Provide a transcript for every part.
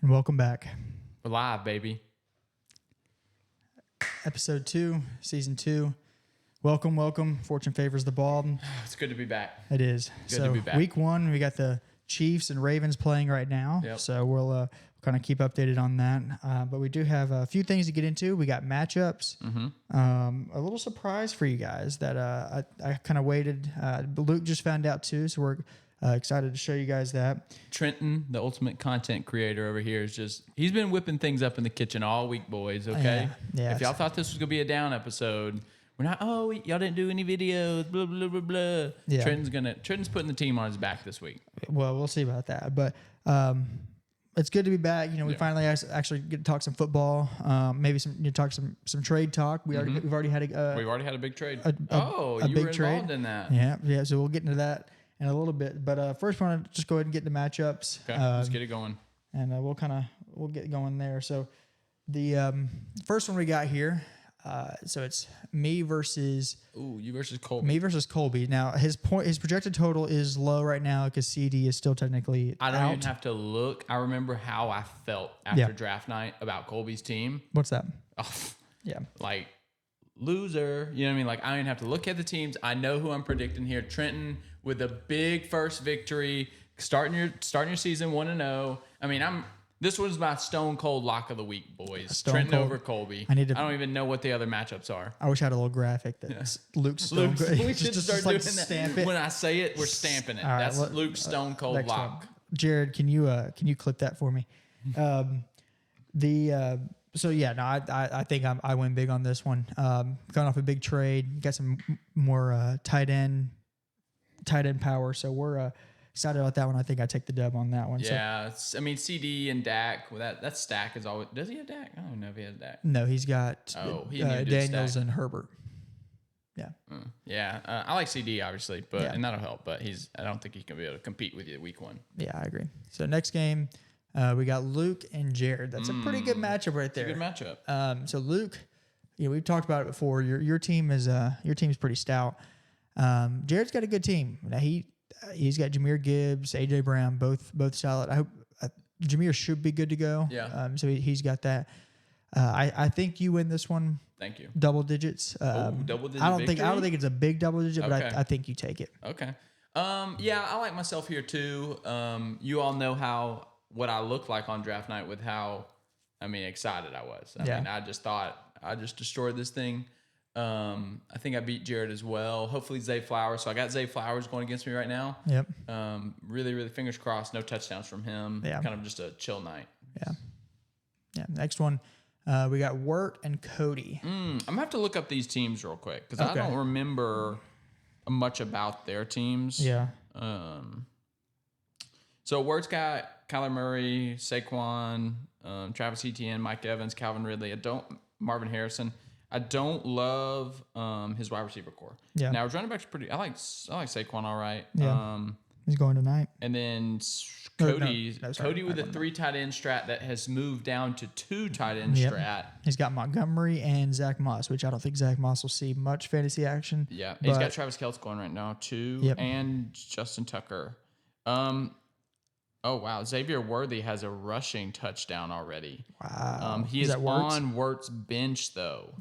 And welcome back. We're live, baby. Episode 2, Season 2. Welcome. Fortune favors the bald. It's good to be back. It is. Good to be back. Week 1, we got the Chiefs and Ravens playing right now. Yep. So we'll kind of keep updated on that. But we do have a few things to get into. We got matchups. A little surprise for you guys that I kind of waited. Luke just found out too, so we're excited to show you guys that. Trenton, the ultimate content creator over here, he's been whipping things up in the kitchen all week, boys, okay? Yeah. If y'all thought this was going to be a down episode, we're not, y'all didn't do any videos, blah, blah, blah, blah. Yeah. Trenton's putting the team on his back this week. Well, we'll see about that. But it's good to be back. You know, we finally actually get to talk some football. Maybe talk some trade talk. We've already had We've already had a big trade. a you big were trade. involved in that. Yeah. So we'll get into that in a little bit. But first, I want to just go ahead and get the matchups. Okay, let's get it going. And we'll get going there. So the first one we got here. So it's me versus You versus Colby. Me versus Colby. Now his projected total is low right now because CD is still technically I don't out. even have to look. I remember how I felt after draft night about Colby's team. What's that? Oh, Yeah. like loser. You know what I mean? Like I don't even have to look at the teams. I know who I'm predicting here. Trenton with a big first victory, starting your season 1-0. I mean, this was my stone cold lock of the week, boys. Trenton over Colby. I don't even know what the other matchups are. I wish I had a little graphic that Luke's Stone Cold. We should start doing that. Stamp it. When I say it, we're stamping it. All right, That's Luke's stone cold next lock. one. Jared, can you clip that for me? So yeah, no, I think I win big on this one. Going off a big trade, got some more tight end power. So we're excited about that one. I think I take the dub on that one. Yeah, CD and Dak. Well, that stack is always. Does he have Dak? I don't know if he has Dak. No, he's got Daniels and Herbert. Yeah. Yeah, I like CD obviously, and that'll help. But I don't think he can be able to compete with you week 1. Yeah, I agree. So next game, we got Luke and Jared. That's a pretty good matchup right there. It's a good matchup. So Luke, we've talked about it before. Your team's pretty stout. Jared's got a good team. Now he's got Jahmyr Gibbs, AJ Brown, both solid. I hope Jahmyr should be good to go. Yeah. So he's got that. I think you win this one. Thank you. Double digits. Double digit. I don't think it's a big double digit, but I think you take it. Okay. Yeah, I like myself here too. You all know what I looked like on draft night with how excited I was. I mean, I just thought I just destroyed this thing. I think I beat Jared as well. Hopefully Zay Flowers. So I got Zay Flowers going against me right now. Yep. Really, really fingers crossed. No touchdowns from him. Yeah. Kind of just a chill night. Yeah. Yeah. Next one, we got Wirt and Cody. I'm gonna have to look up these teams real quick because I don't remember much about their teams. Yeah. So Wirt's got Kyler Murray, Saquon, Travis Etienne, Mike Evans, Calvin Ridley. Marvin Harrison. I don't love his wide receiver core. Yeah. Now his running back's pretty. I like Saquon all right. Yeah. He's going tonight. And then Cody with a 3 tight end strat that has moved down to 2 tight end strat. He's got Montgomery and Zach Moss, which I don't think Zach Moss will see much fantasy action. Yeah, he's got Travis Kelce going right now too, and Justin Tucker. Oh wow, Xavier Worthy has a rushing touchdown already. Wow, he is on Wirt's bench though.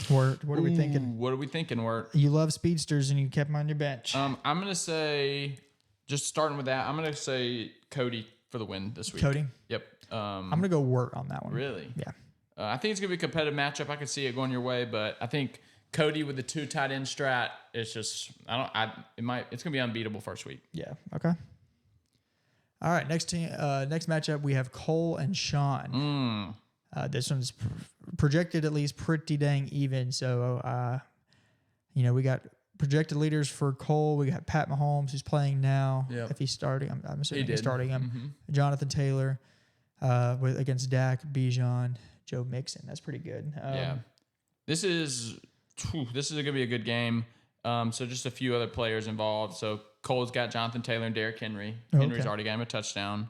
Wirt, what are we thinking? What are we thinking, Wirt? You love speedsters and you kept him on your bench. I'm gonna say, just starting with that, I'm gonna say Cody for the win this week. Cody. Yep. I'm gonna go Wirt on that one. Really? Yeah. I think it's gonna be a competitive matchup. I can see it going your way, but I think Cody with the 2 tight end strat, it's just it's gonna be unbeatable first week. Yeah. Okay. All right, next matchup we have Cole and Sean. This one's projected at least pretty dang even. So, we got projected leaders for Cole. We got Pat Mahomes, who's playing now. Yep. If he's starting, I'm assuming he's starting him. Jonathan Taylor against Dak, Bijan, Joe Mixon. That's pretty good. Yeah, this is going to be a good game. So just a few other players involved. So Cole's got Jonathan Taylor and Derrick Henry. Henry's already got him a touchdown.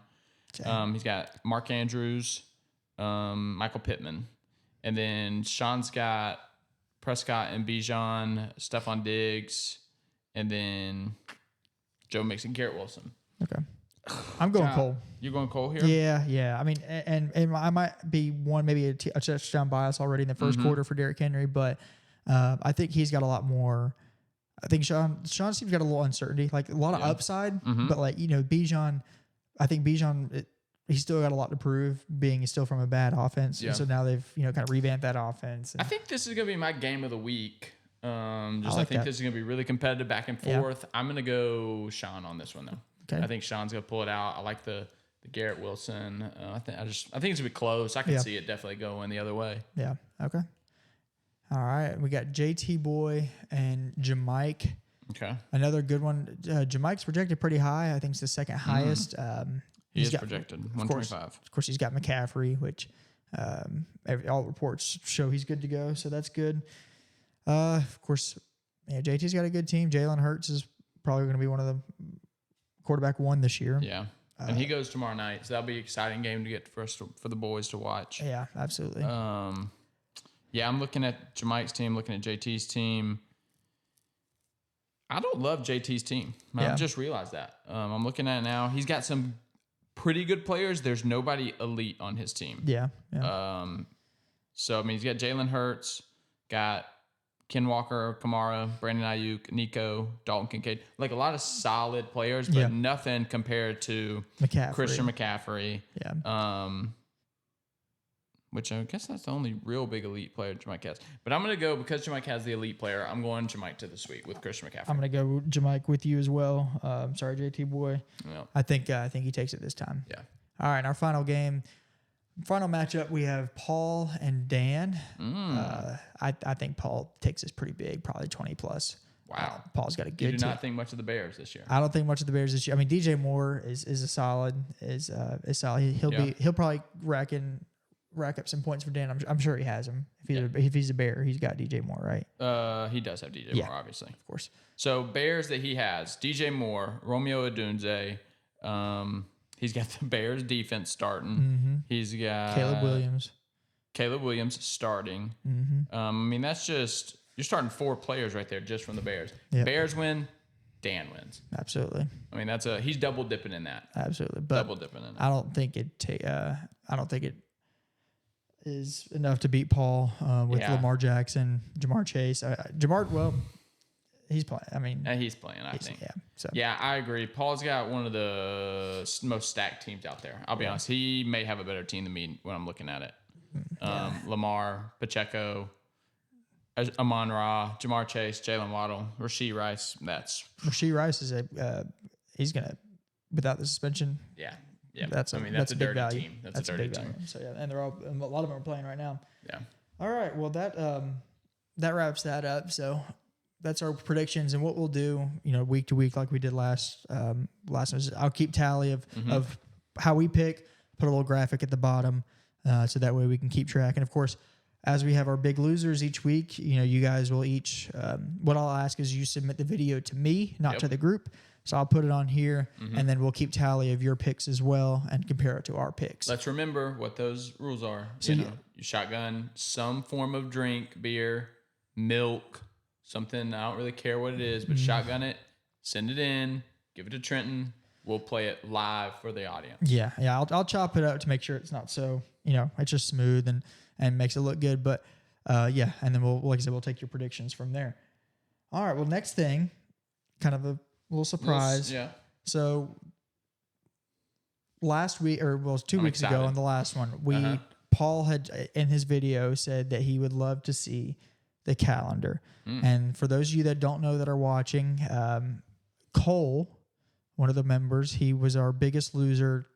He's got Mark Andrews, Michael Pittman. And then Sean's got Prescott and Bijan, Stephon Diggs, and then Joe Mixon, Garrett Wilson. Okay. I'm going Cole. You going Cole here? Yeah. I mean, and I might be maybe a touchdown bias already in the first quarter for Derrick Henry, but I think he's got a lot more. I think Sean seems got a little uncertainty, like a lot of upside, but like Bijan, I think Bijan. He's still got a lot to prove, being still from a bad offense. And so now they've, kind of revamped that offense. I think this is going to be my game of the week. I think this is going to be really competitive back and forth. I'm going to go Sean on this one, though. Okay. I think Sean's going to pull it out. I like the Garrett Wilson. I think it's going to be close. I can see it definitely going the other way. Yeah. Okay. All right. We got JT Boy and Jamike. Okay. Another good one. Jamike's projected pretty high. I think it's the second highest. He's projected 125. Of course, he's got McCaffrey, which all reports show he's good to go. So that's good. Of course, JT's got a good team. Jalen Hurts is probably going to be one of the quarterback one this year. Yeah, and he goes tomorrow night, so that'll be an exciting game to get for the boys to watch. Yeah, absolutely. I'm looking at Jamike's team, looking at JT's team. I don't love JT's team. I've just realized that. I'm looking at it now. He's got some pretty good players. There's nobody elite on his team. Yeah. So, he's got Jalen Hurts, got Ken Walker, Kamara, Brandon Ayuk, Nico, Dalton Kincaid. Like a lot of solid players, but nothing compared to Christian McCaffrey. Yeah. Which I guess that's the only real big elite player Jamike has. But I'm going to go, because Jamike has the elite player, I'm going Jamike to the suite with Christian McCaffrey. I'm going to go Jamike with you as well. Sorry, JT Boy. Yeah. I think he takes it this time. Yeah. All right, our final matchup, we have Paul and Dan. I think Paul takes this pretty big, probably 20 plus. Wow. Paul's got a good team. You do not think much of the Bears this year. I don't think much of the Bears this year. I mean, DJ Moore is a solid. Is solid. He'll probably rack up some points for Dan. I'm sure he has him. If he's a Bear, he's got DJ Moore, right? He does have DJ Moore, obviously. Of course. So Bears that he has: DJ Moore, Romeo Odunze. He's got the Bears defense starting. Mm-hmm. He's got Caleb Williams starting. Mm-hmm. That's just, you're starting 4 players right there just from the Bears. Yep. Bears win, Dan wins. Absolutely. He's double dipping in that. Absolutely. But double dipping in it. I don't think it is enough to beat Paul with Lamar Jackson, Jamar Chase. He's playing. He's playing, I think. Yeah. So. Yeah, I agree. Paul's got one of the most stacked teams out there. I'll be honest. He may have a better team than me when I'm looking at it. Lamar, Pacheco, Amon-Ra, Jamar Chase, Jalen Waddle, Rashee Rice. Rashee Rice is he's going to, without the suspension. Yeah. That's a big dirty value. team. That's a dirty team. So and a lot of them are playing right now. Yeah. All right. Well, that wraps that up. So that's our predictions, and what we'll do, week to week, like we did last time. I'll keep tally of how we pick. Put a little graphic at the bottom, so that way we can keep track. And of course, as we have our big losers each week, you guys will each. What I'll ask is you submit the video to me, not to the group. So I'll put it on here, and then we'll keep tally of your picks as well and compare it to our picks. Let's remember what those rules are. So you shotgun some form of drink, beer, milk, something. I don't really care what it is, but shotgun it, send it in, give it to Trenton. We'll play it live for the audience. Yeah. I'll chop it up to make sure it's not so, it's just smooth and makes it look good. But and then we'll take your predictions from there. All right. Well, next thing, kind of a little surprise. Yeah. So last week, 2 weeks ago on the last one, Paul had in his video said that he would love to see the calendar. And for those of you that don't know that are watching, Cole, one of the members, he was our biggest loser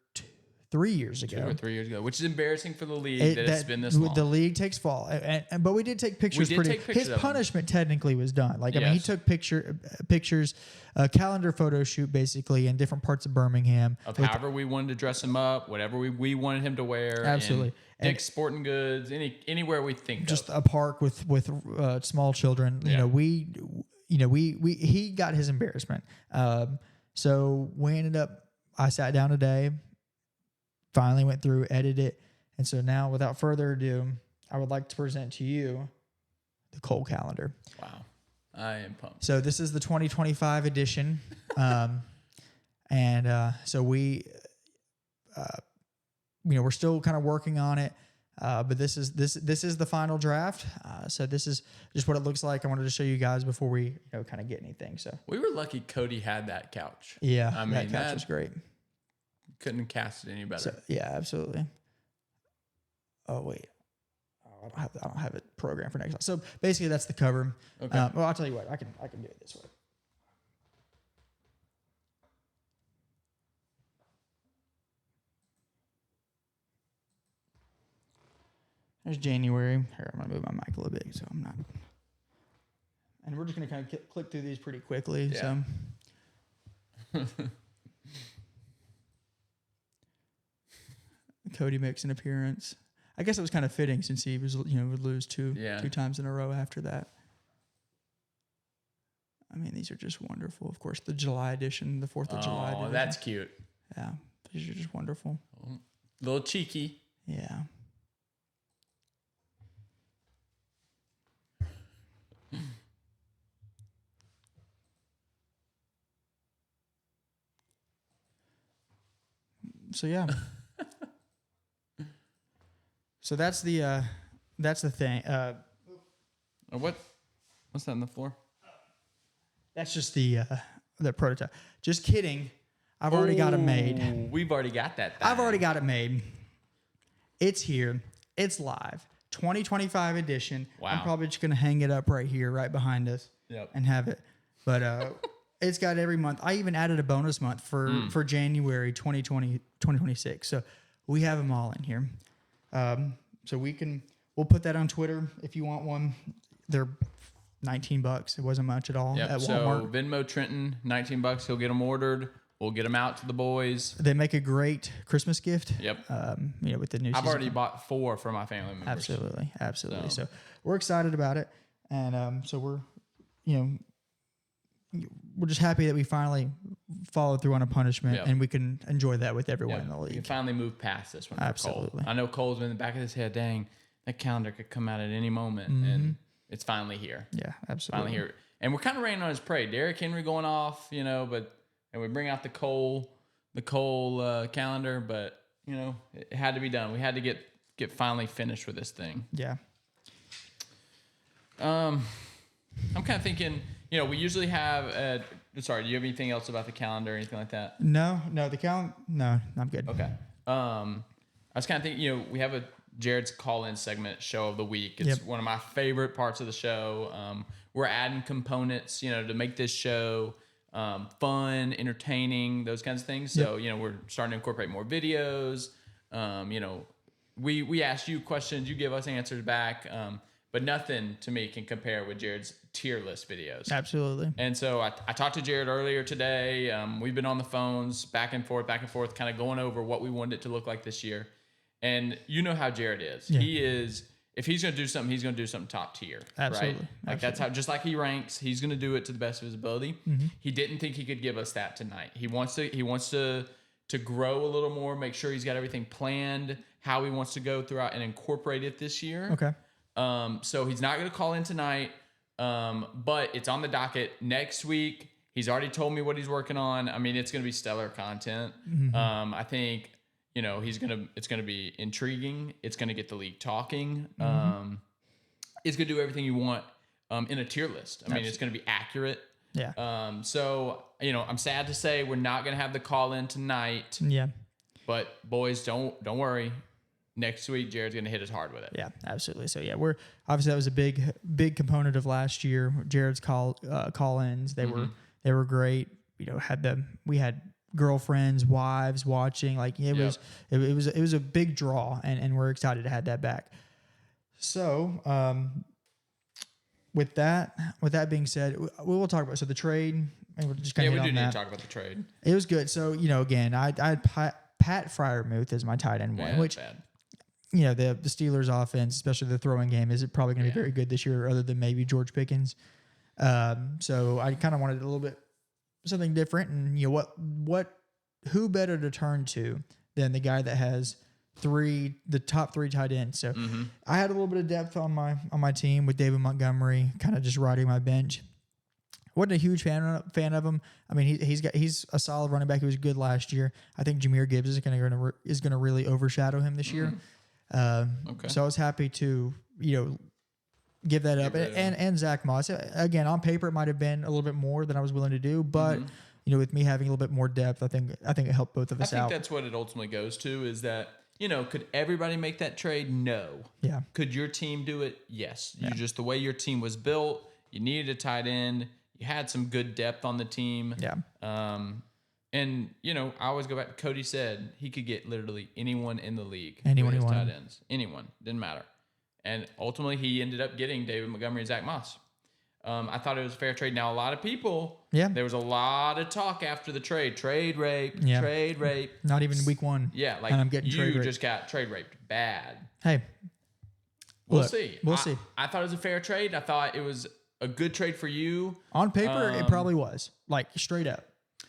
3 years ago. 2 or 3 years ago, which is embarrassing for the league that it's been this long. The league takes fall, but we did take pictures. His punishment technically was done. He took pictures, a calendar photo shoot basically in different parts of Birmingham of however we wanted to dress him up, whatever we wanted him to wear. Absolutely, Dick's Sporting Goods, anywhere we think. Just a park with small children. He got his embarrassment. So we ended up. I sat down today. Finally went through, edited it. And so now, without further ado, I would like to present to you the Cole calendar. Wow. I am pumped. So this is the 2025 edition. And so we, we're still kind of working on it. But this is the final draft. So this is just what it looks like. I wanted to show you guys before we kind of get anything. So we were lucky Cody had that couch. Yeah, I mean, that couch was great. Couldn't have cast it any better. So, yeah, absolutely. Oh wait, I don't have it programmed for next. So basically, that's the cover. Okay. Well, I'll tell you what. I can do it this way. There's January. Here, I'm gonna move my mic a little bit so I'm not. And we're just gonna kind of click through these pretty quickly. Yeah. So. Cody makes an appearance. I guess it was kind of fitting since he was, would lose two times in a row after that. I mean, these are just wonderful. Of course, the July edition, the 4th of July edition. Oh, that's cute. Yeah, these are just wonderful. A little cheeky. Yeah. So yeah. So that's the thing. What's that on the floor? That's just the prototype. Just kidding. I've already got it made. We've already got that. I've already got it made. It's here. It's live. 2025 edition. Wow. I'm probably just gonna hang it up right here, right behind us, and have it. But it's got every month. I even added a bonus month for January 2026. So we have them all in here. So we'll put that on Twitter if you want one. They're $19. It wasn't much at all at Walmart. So Venmo Trenton, $19. He'll get them ordered. We'll get them out to the boys. They make a great Christmas gift. Yep. With the new I've already bought 4 for my family members. Absolutely. So we're excited about it. And so we're just happy that we finally followed through on a punishment and we can enjoy that with everyone in the league. We can finally move past this one. Absolutely. Cole. I know Cole's been in the back of his head, dang, that calendar could come out at any moment. And it's finally here. Yeah, absolutely. Finally here. And we're kind of raining on his parade. Derrick Henry going off, and we bring out the Cole calendar, but it had to be done. We had to get finally finished with this thing. Yeah. I'm kind of thinking, we usually have. Sorry, do you have anything else about the calendar or anything like that? No, the calendar. No, I'm good. Okay. I was kind of thinking, we have a Jared's call-in segment, show of the week. It's one of my favorite parts of the show. We're adding components, to make this show fun, entertaining, those kinds of things. So, we're starting to incorporate more videos. We ask you questions, you give us answers back. But nothing to me can compare with Jared's tier list videos. Absolutely. And so I talked to Jared earlier today. We've been on the phones back and forth, kind of going over what we wanted it to look like this year. And you know how Jared is. Yeah. He is, if he's going to do something, he's going to do something top tier. Absolutely. Right? Like that's how, just like he ranks, he's going to do it to the best of his ability. Mm-hmm. He didn't think he could give us that tonight. He wants to grow a little more, make sure he's got everything planned, how he wants to go throughout and incorporate it this year. Okay. So he's not going to call in tonight, but it's on the docket next week. He's already told me what he's working on. I mean, it's going to be stellar content. Mm-hmm. I think, it's going to be intriguing. It's going to get the league talking. Mm-hmm. It's going to do everything you want, in a tier list. I mean, it's going to be accurate. Yeah. So, I'm sad to say we're not going to have the call in tonight. Yeah. But boys, don't worry. Next week, Jared's going to hit us hard with it. Yeah, absolutely. So yeah, we're obviously that was a big component of last year. Jared's call-ins. They were great. We had girlfriends, wives watching. Like it was a big draw, and we're excited to have that back. So with that being said, we will talk about the trade. And we'll just kind of we do need to talk about the trade. It was good. So again, I had Pat Freiermuth as my tight end one, which. Bad. The Steelers offense, especially the throwing game, is probably going to be very good this year, other than maybe George Pickens. So I kind of wanted a little bit something different, and who better to turn to than the guy that has the top 3 tight ends. So I had a little bit of depth on my team with David Montgomery, kind of just riding my bench. wasn't a huge fan of him. I mean, he's a solid running back. He was good last year. I think Jahmyr Gibbs is going to really overshadow him this year. Okay. So I was happy to give that up. And Zach Moss, again, on paper it might have been a little bit more than I was willing to do, but with me having a little bit more depth, I think it helped both of us out. I think that's what it ultimately goes to, is that, could everybody make that trade? No. Yeah. Could your team do it? Yes. You just, the way your team was built, you needed a tight end. You had some good depth on the team. Yeah. And I always go back to Cody said he could get literally anyone in the league. Anyone with his he wanted. tight ends. Anyone. Didn't matter. And ultimately he ended up getting David Montgomery and Zach Moss. I thought it was a fair trade. Now, a lot of people, there was a lot of talk after the trade. Trade rape. Not even week one. Yeah, like and I'm getting you just got trade raped bad. Hey, we'll see. We'll see. I thought it was a fair trade. I thought it was a good trade for you. On paper, it probably was. Like, straight up.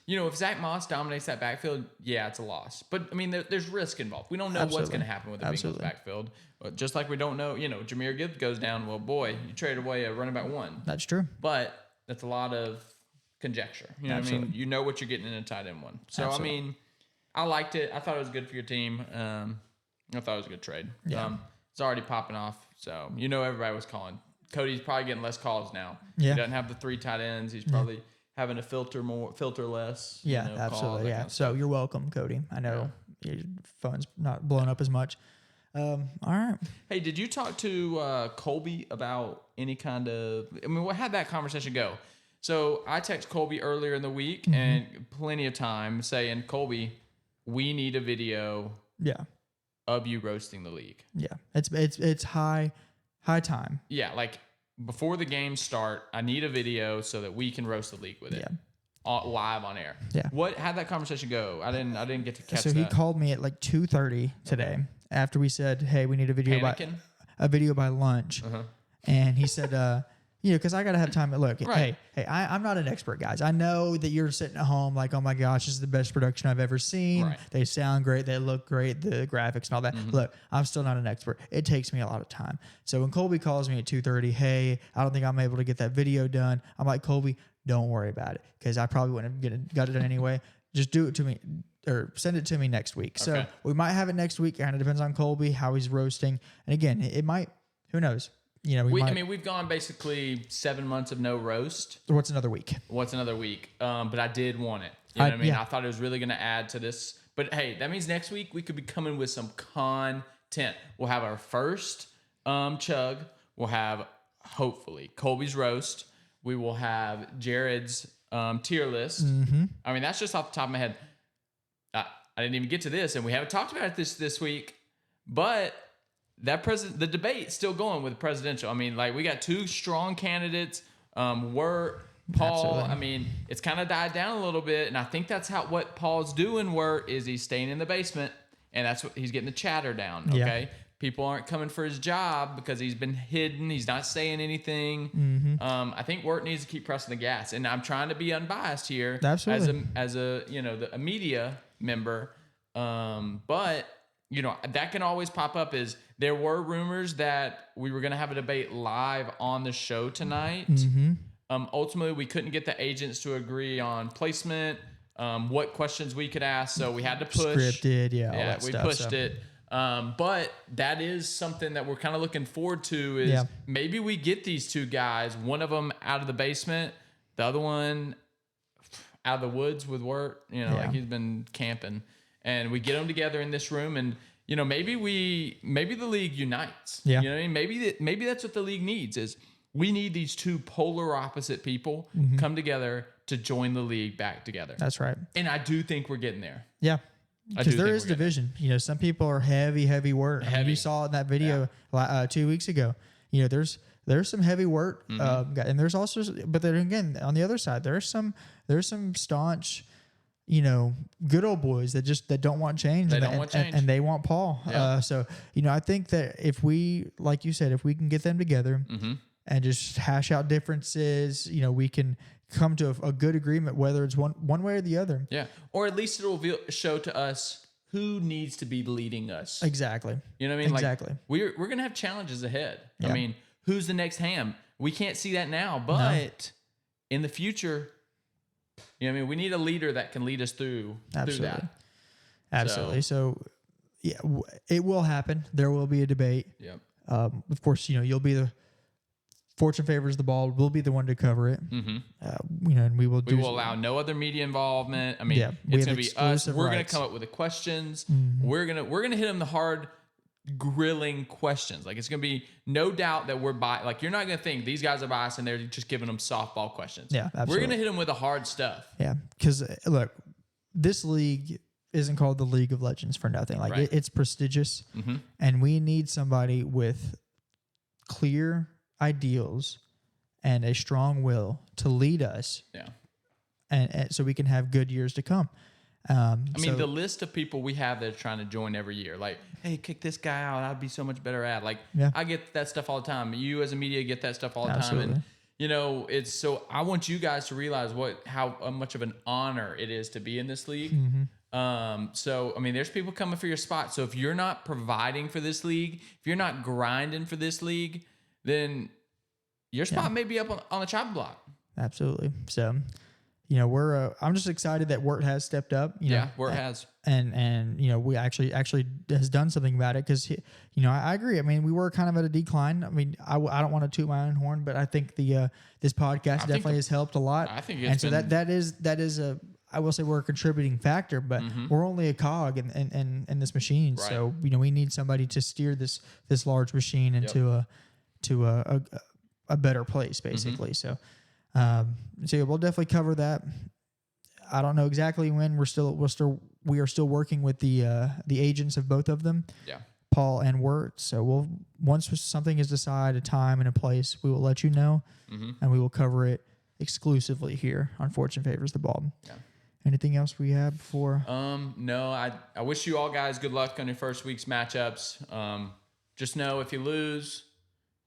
If Zach Moss dominates that backfield, yeah, it's a loss. But, I mean, there's risk involved. We don't know what's going to happen with the Bengals backfield. Just like we don't know, Jahmyr Gibbs goes down. Well, boy, you traded away a running back one. That's true. But that's a lot of conjecture. You know what I mean? You know what you're getting in a tight end one. So, I mean, I liked it. I thought it was good for your team. I thought it was a good trade. Yeah. It's already popping off. So, everybody was calling. Cody's probably getting less calls now. Yeah. He doesn't have the 3 tight ends. He's probably having to filter less. Yeah, absolutely. Calls, yeah. So you're welcome, Cody. I know your phone's not blowing up as much. All right. Hey, did you talk to Colby about any kind of? I mean, how'd that conversation go? So I texted Colby earlier in the week and plenty of time saying, Colby, we need a video. Yeah. Of you roasting the league. Yeah, it's high time. Yeah, like before the games start, I need a video so that we can roast the league with it. Live on air. Yeah. How'd that conversation go? I didn't get to catch that. So he called me at like 2:30 today after we said, hey, we need a video by lunch. And he said, because I got to have time. Look, hey, I'm not an expert, guys. I know that you're sitting at home like, oh my gosh, this is the best production I've ever seen. Right. They sound great. They look great. The graphics and all that. Look, I'm still not an expert. It takes me a lot of time. So when Colby calls me at 2:30, hey, I don't think I'm able to get that video done. I'm like, Colby, don't worry about it, because I probably wouldn't have got it done anyway. Just do it to me or send it to me next week. So we might have it next week. Kind of depends on Colby, how he's roasting. And again, it might, who knows? We've gone basically 7 months of no roast. What's another week? But I did want it. You know what I mean? I thought it was really going to add to this. But hey, that means next week we could be coming with some content. We'll have our first chug. We'll have, hopefully, Colby's roast. We will have Jared's tier list. I mean, that's just off the top of my head. I didn't even get to this, and we haven't talked about it this week. But the debate's still going with the presidential. I mean, like, we got 2 strong candidates. Wirt, Paul. Absolutely. I mean, it's kind of died down a little bit, and I think that's what Paul's doing. Wirt is he's staying in the basement, and that's what he's getting the chatter down. Okay, yeah. People aren't coming for his job because he's been hidden. He's not saying anything. I think Wirt needs to keep pressing the gas, and I'm trying to be unbiased here. Absolutely. As a media member, but. That can always pop up. There were rumors that we were going to have a debate live on the show tonight. Ultimately, we couldn't get the agents to agree on placement, what questions we could ask, so we had to push. Scripted, all that we stuff, pushed it. But that is something that we're kind of looking forward to is maybe we get these 2 guys, one of them out of the basement, the other one out of the woods with Wirt, like he's been camping. And we get them together in this room, and maybe the league unites. Yeah. You know what I mean? Maybe that's what the league needs is we need these 2 polar opposite people come together to join the league back together. That's right. And I do think we're getting there. Yeah. Because there is division. Some people are heavy Wirt. I mean, you saw it in that video 2 weeks ago. There's some heavy Wirt, and there's also, but then again, on the other side, there's some staunch, good old boys that don't want change. And they want Paul. Yeah. So, I think that if we, like you said, if we can get them together and just hash out differences, we can come to a good agreement, whether it's one way or the other. Yeah. Or at least it'll show to us who needs to be leading us. Exactly. You know what I mean? Exactly. Like, we're going to have challenges ahead. Yeah. I mean, who's the next Ham? We can't see that now, but in the future, you know what I mean? We need a leader that can lead us through that. Absolutely. So yeah, it will happen. There will be a debate. Yep. Of course, you'll be the fortune favors the ball. We'll be the one to cover it. Mm-hmm. And we will allow no other media involvement. I mean, we it's have going to be us. We're going to rights. come up with the questions. Mm-hmm. We're gonna hit them the hard, grilling questions. Like, it's going to be no doubt that we're biased. Like, you're not going to think these guys are biased and they're just giving them softball questions. Yeah, absolutely. We're going to hit them with the hard stuff. Yeah, because look, this league isn't called the League of Legends for nothing. Like, Right. it's prestigious, and we need somebody with clear ideals and a strong will to lead us. Yeah. And so we can have good years to come. I mean, the list of people we have that are trying to join every year, like, hey, kick this guy out, I'd be so much better at. Like, I get that stuff all the time. You as a media get that stuff all the time. And, it's so I want you guys to realize how much of an honor it is to be in this league. So, I mean, there's people coming for your spot. So if you're not providing for this league, if you're not grinding for this league, then your spot may be up on the chopping block. Absolutely. So, I'm just excited that Wirt has stepped up. Wirt has. And we actually has done something about it because, I agree. I mean, we were kind of at a decline. I mean, I don't want to toot my own horn, but I think this podcast definitely has helped a lot. I think and so that is a, I will say we're a contributing factor, but we're only a cog in this machine. Right. So, we need somebody to steer this large machine into a better place, basically. So we'll definitely cover that. I don't know exactly when. We are still working with the agents of both of them. Yeah. Paul and Wirt. So once something is decided, a time and a place, we will let you know, and we will cover it exclusively here on Fortune Favors the Ball. Yeah. Anything else we have before? No. I wish you all guys good luck on your first week's matchups. Just know if you lose,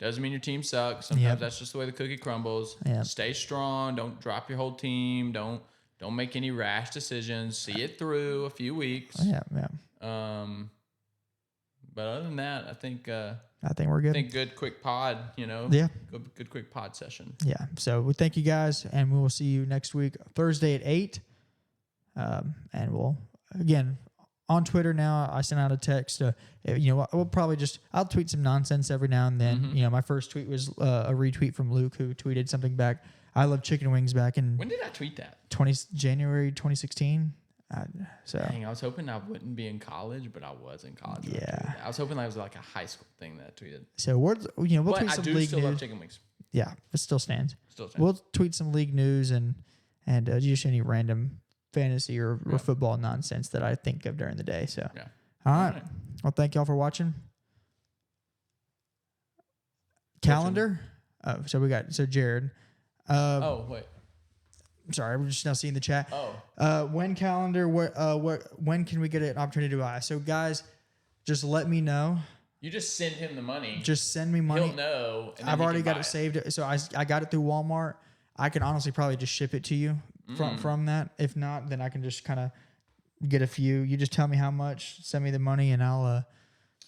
doesn't mean your team sucks. Sometimes that's just the way the cookie crumbles. Yep. Stay strong. Don't drop your whole team. Don't make any rash decisions. See it through a few weeks. Yeah. But other than that, I think we're good. I think good quick pod. Yeah. Good quick pod session. Yeah. So we thank you guys, and we will see you next week, Thursday at 8. And we'll again. On Twitter now, I sent out a text. We'll probably I'll tweet some nonsense every now and then. My first tweet was a retweet from Luke, who tweeted something back. I love chicken wings back in. When did I tweet that? January 2016. Dang, I was hoping I wouldn't be in college, but I was in college. Yeah. I was hoping that was like a high school thing that I tweeted. So we'll tweet some league news. I still love chicken wings. Yeah, it still stands. We'll tweet some league news and just any random fantasy or football nonsense that I think of during the day. So, all right. Well, thank y'all for watching. Calendar. So Jared. Wait. Sorry, we're just now seeing the chat. When calendar? When can we get an opportunity to buy? So, guys, just let me know. You just send him the money. Just send me money. He'll know. I've already got it saved. So I got it through Walmart. I can honestly probably just ship it to you from that. If not, then I can just kind of get a few. You just tell me how much, send me the money, and I'll.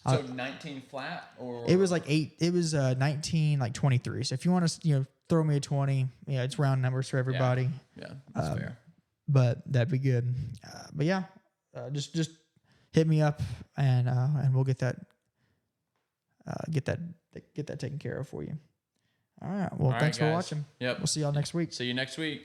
So 19 flat, or it was like 8. It was 19, like 23. So if you want to, throw me a 20, it's round numbers for everybody. Yeah, that's fair. But that'd be good. But yeah, just hit me up and we'll get that taken care of for you. All right. Well, thanks for watching. Yep. We'll see y'all next week. See you next week.